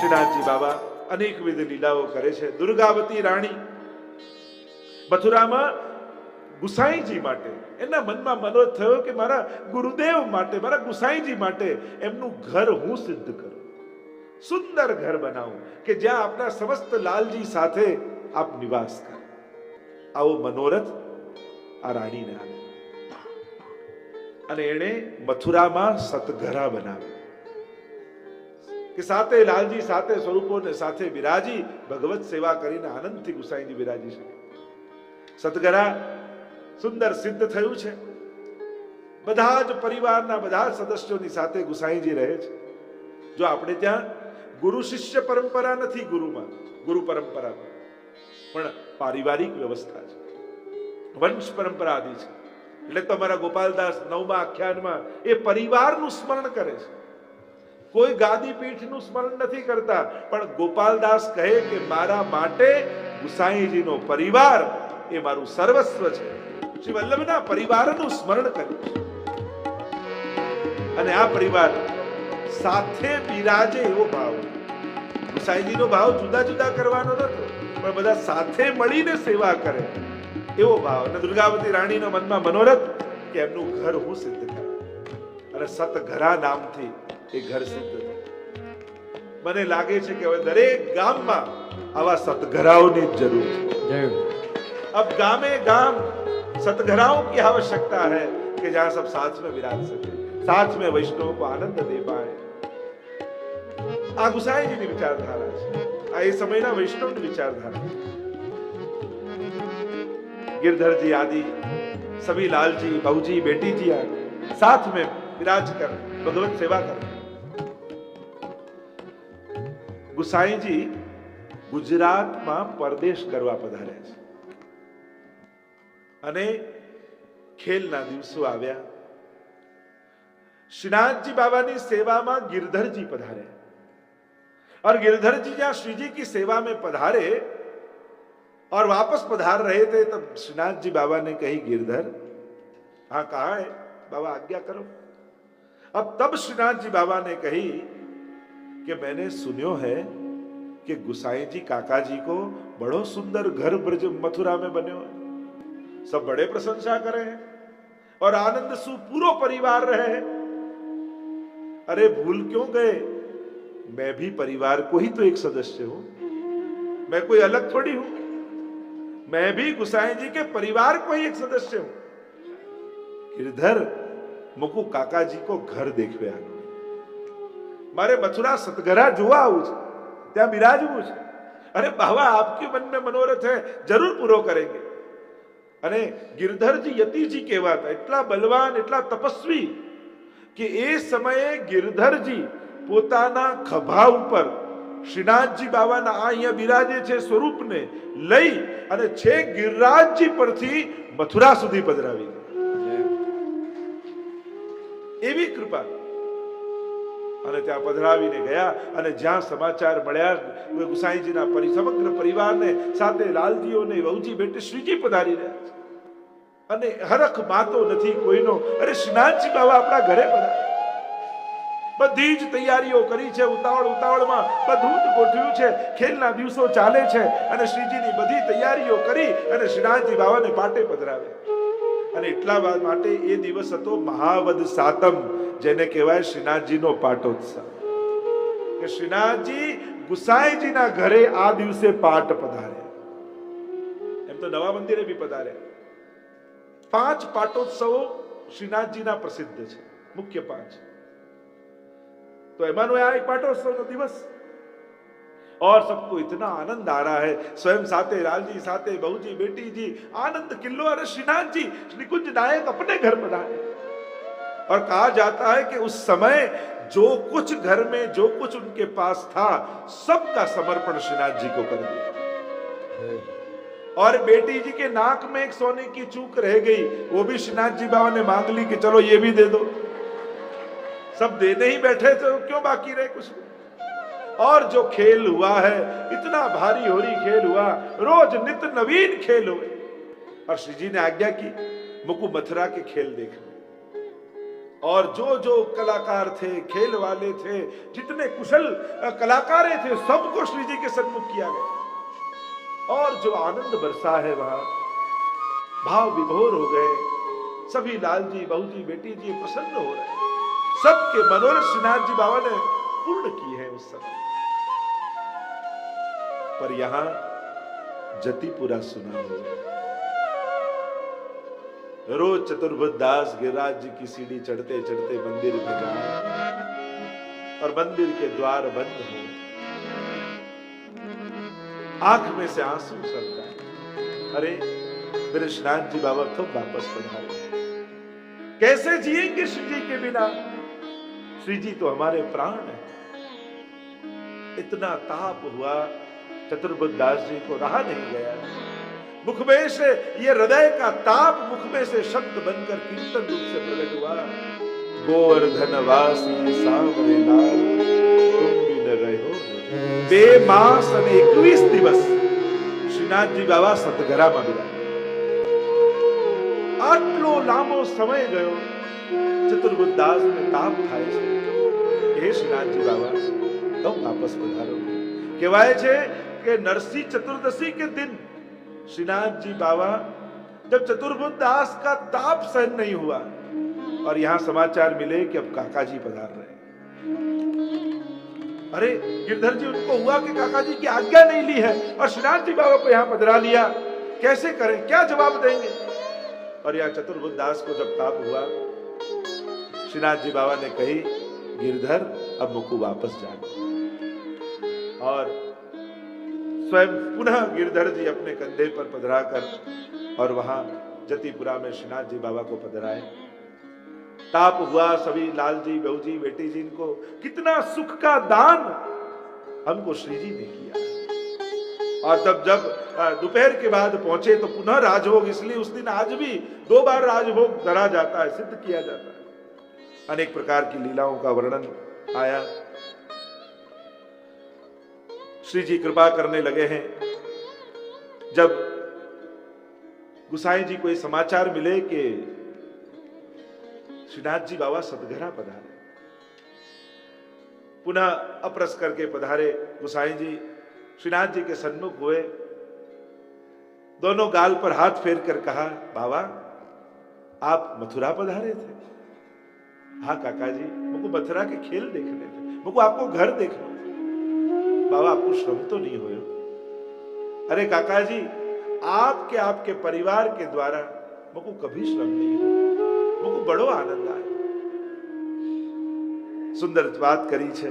શ્રીનાથજી બાબા અનેકવિધ લીલાઓ કરે છે. દુર્ગાવતી રાણી મથુરામાં ગુસાઈજી માટે એના મનમાં મનોરથ થયો કે મારા ગુરુદેવ માટે, મારા ગુસાઈજી માટે એમનું ઘર હું સિદ્ધ કરું, સુંદર ઘર બનાવું કે જ્યાં આપના સમસ્ત લાલજી સાથે આપ નિવાસ કરો. આવો મનોરથ આ રાણીને આવ્યો અને એણે મથુરામાં સતઘરા બનાવ્યો કે સાથે લાલજી સાથે સ્વરૂપોને સાથે બિરાજી ભગવત સેવા કરીને આનંદથી ગુસાઈજી બિરાજી શકે. સતઘરા સુંદર સિદ્ધ થયું છે. બધા જ પરિવારના બધા સદસ્યોની સાથે ગુસાઈજી રહે છે. જો આપણે ત્યાં ગુરુ શિષ્ય પરંપરા નથી, ગુરુ પરંપરા પણ પારિવારિક વ્યવસ્થા છે, વંશ પરંપરા આદિ છે. એટલે તમારા ગોપાલદાસ 9મા આખ્યાનમાં એ પરિવારનું સ્મરણ કરે છે. કોઈ ગાદી પીઠનું સ્મરણ નથી કરતા, પણ ગોપાલદાસ કહે કે મારા માટે ગુસાઈજીનો પરિવાર એ મારું સર્વસ્વ છે. શ્રી વલ્લભના પરિવારનું સ્મરણ કર્યું છે અને આ પરિવાર સાથે બિરાજે એવો ભાવ. ગુસાઈજીનો ભાવ જુદા જુદા કરવાનો નતો, પણ બધા સાથે મળીને સેવા કરે એવો ભાવ. અને દુર્ગાવતી રાણીના મનમાં મનોરથ કે એમનું ઘર હું સિદ્ધ કરું અને સતઘરા નામથી એ ઘર સિદ્ધ થયું. મને લાગે છે કે હવે દરેક ગામમાં આવા સતઘરાઓની જરૂર છે. अब गामे गाम सतघराओं की आवश्यकता है कि जहां सब साथ में विराज सके, साथ में वैष्णव को आनंद दे पाए. आ गुसाईजीની વિચારધારા છે. આ એ સમયના વૈષ્ણવની વિચારધારા છે. गिरधर आदि सभी लाल जी, बहू जी, बेटी जी आए साथ में विराज कर भगवत सेवा कर. गुसाईजी ગુજરાતમાં પરદેશ કરવા પધાર્યા છે અને ખેલના દિવસો આવ્યા. श्रीनाथजी बाबा की सेवा में गिरधर जी पधारे और गिरधर जी जहां श्री जी की सेवा में पधारे और वापस पधार रहे थे, तब श्रीनाथ जी बाबा ने कही गिरधर, हाँ कहा है बाबा आज्ञा करो. अब तब श्रीनाथ जी बाबा ने कही कि मैंने सुनियो है कि गुसाई जी काका जी को बड़ो सुंदर घर ब्रज मथुरा में बने हो, सब बड़े प्रशंसा करे हैं और आनंद सु पूरो परिवार रहे हैं. अरे भूल क्यों गए, मैं भी परिवार को ही तो एक सदस्य हूं, मैं कोई अलग थोड़ी हूं, मैं भी गुसाई जी के परिवार को ही एक सदस्य हूं. गिरधर मुकु काका जी को घर देखवे आनो, मारे मथुरा सतघरा जोवा आવું છે, ત્યાં બિરાજવું છે. अरे बाबा आपके मन में मनोरथ है, जरूर पूरो करेंगे. અને गिरधरजी यतिजी કહેવાતા, એટલા બલવાન, એટલા તપસ્વી કે એ સમયે गिरधरजी પોતાના ખભા ઉપર શ્રીનાથજી બાબાના આ અહીંયા બિરાજે છે સ્વરૂપને લઈ અને છેક ગિરિરાજજી પરથી મથુરા સુધી પધરાવી એવી કૃપા. અને ત્યાં પધરાવીને ગયા અને જ્યાં સમાચાર મળ્યા ગુસાઈજીના સમગ્ર પરિવારને સાથે લાલજીઓને વહુજી બેટી શ્રીજી પધારી રહ્યા છે અને હરખ માતો નથી કોઈનો. અરે શ્રીનાથજી બાબા આપણા ઘરે પધારે, બધી જ તૈયારીઓ કરી છે, ઉતાવળમાં બધું જ ગોઠવ્યું છે, ખેલના દિવસો ચાલે છે અને શ્રીજીની બધી તૈયારીઓ કરી અને શ્રીનાથજી બાબાને પાટે પધરાવે. અને એટલા માટે એ દિવસ હતો મહાવદ સાતમ, જેને કહેવાય શ્રીનાથજીનો પાટોત્સવ. કે શ્રીનાથજી ગુસાઈજીના ઘરે આ દિવસે પાટ પધારે. એમ તો નવા મંદિરે બી પધારે. 5 પાટોત્સવો શ્રીનાથજીના પ્રસિદ્ધ છે, મુખ્ય 5. तो एमानो एक पाटोत्सव का दिवस और सबको इतना आनंद आ रहा है. स्वयं साथे लालजी, साथे बहूजी, बेटी जी, आनंद किल्लो. अरे श्रीनाथ जी श्रीकुंज नायक अपने घर पधारे. और कहा जाता है कि उस समय जो कुछ घर में जो कुछ उनके पास था सबका समर्पण श्रीनाथ जी को कर दिया. और बेटी जी के नाक में एक सोने की चूक रह गई, वो भी श्रीनाथ जी बाबा ने मांग ली कि चलो ये भी दे दो. सब देने ही बैठे थे, क्यों बाकी रहे कुछ. और जो खेल हुआ है, इतना भारी होरी खेल हुआ, रोज नित नवीन खेल हुए. और श्री जी ने आज्ञा की मुकु मथुरा के खेल देखने. और जो जो कलाकार थे, खेल वाले थे, जितने कुशल कलाकारें थे, सबको श्री जी के सन्मुख किया गया। और जो आनंद बरसा है वहां, भाव विभोर हो गए। सभी लाल जी, बहू जी, बेटी जी प्रसन्न हो रहे हैं। सबके मनोरथ श्रीनाथ जी बाबा ने पूर्ण किए हैं उस समय। पर यहां जतिपुरा सुना हो। रोज चतुर्भुज दास गिरिराज जी की सीढ़ी चढ़ते चढ़ते मंदिर में जाए और मंदिर के द्वार बंद हो, आंख में से आंसू सरता है। अरे मेरे श्रीनाथ जी बाबा तो वापस पधारे, कैसे जिएंगे श्री जी के बिना? श्री जी तो हमारे प्राण है। इतना ताप हुआ, चतुर्भुज दास जी को रहा नहीं गया। मुख में से ये हृदय का ताप मुख में से शब्द बनकर कीर्तन रूप से प्रकट हुआ। गोवर्धन वासी सांवरे लाल, तुम भी न रहो बेमास અને 21 દિવસ શ્રીનાથજી બાબા સતગરામાં બિરાજ્યા। આટલો લાંબો સમય ગયો, ચતુર્ભુજ દાસને તાપ થાય છે। હે શ્રીનાથજી બાબા, કબ વાપસ પધારો? કહેવાય છે કે નરસિંહ ચતુર્દશી के दिन श्रीनाथ जी बाबा जब चतुर्भुज दास का ताप सहन नहीं हुआ और यहां समाचार मिले कि अब काका जी पधार रहे हैं। अरे गिरधर जी, उनको हुआ कि काका जी की आज्ञा नहीं ली है और श्रीनाथ जी बाबा को यहां पधरा लिया, कैसे करें, क्या जवाब देंगे? और यहां चतुर्भुज दास को जब ताप हुआ, श्रीनाथ जी बाबा ने कही, गिरधर अब मुकु वापस जाओ। और स्वयं पुनः गिरधर जी अपने कंधे पर पधराकर और वहां जतिपुरा में श्रीनाथ जी बाबा को पधराए। ताप हुआ, सभी लाल जी, बहू जी, बेटी जी, इनको कितना सुख का दान हमको श्री जी ने किया। और तब जब दोपहर के बाद पहुंचे तो पुनः राजभोग, इसलिए उस दिन आज भी 2 बार राजभोग धरा जाता है, सिद्ध किया जाता है। अनेक प्रकार की लीलाओं का वर्णन आया। श्री जी कृपा करने लगे हैं। जब गुसाई जी को ये समाचार मिले कि श्रीनाथ जी बाबा सतघरा पधारे, पुनः अप्रस करके पधारे गुसाई जी, श्रीनाथ जी के सन्मुख हुए, दोनों गाल पर हाथ फेर कर कहा, बाबा आप मथुरा पधारे थे? हाँ काका जी, मुझको मथुरा के खेल देखने थे, मुझको आपको घर देखना। बाबा आपको श्रम तो नहीं हुए? अरे काका जी, आपके परिवार के द्वारा मुझको कभी श्रम नहीं हुआ, मुझको बड़ो आनंद आया। सुंदर बात करी छे।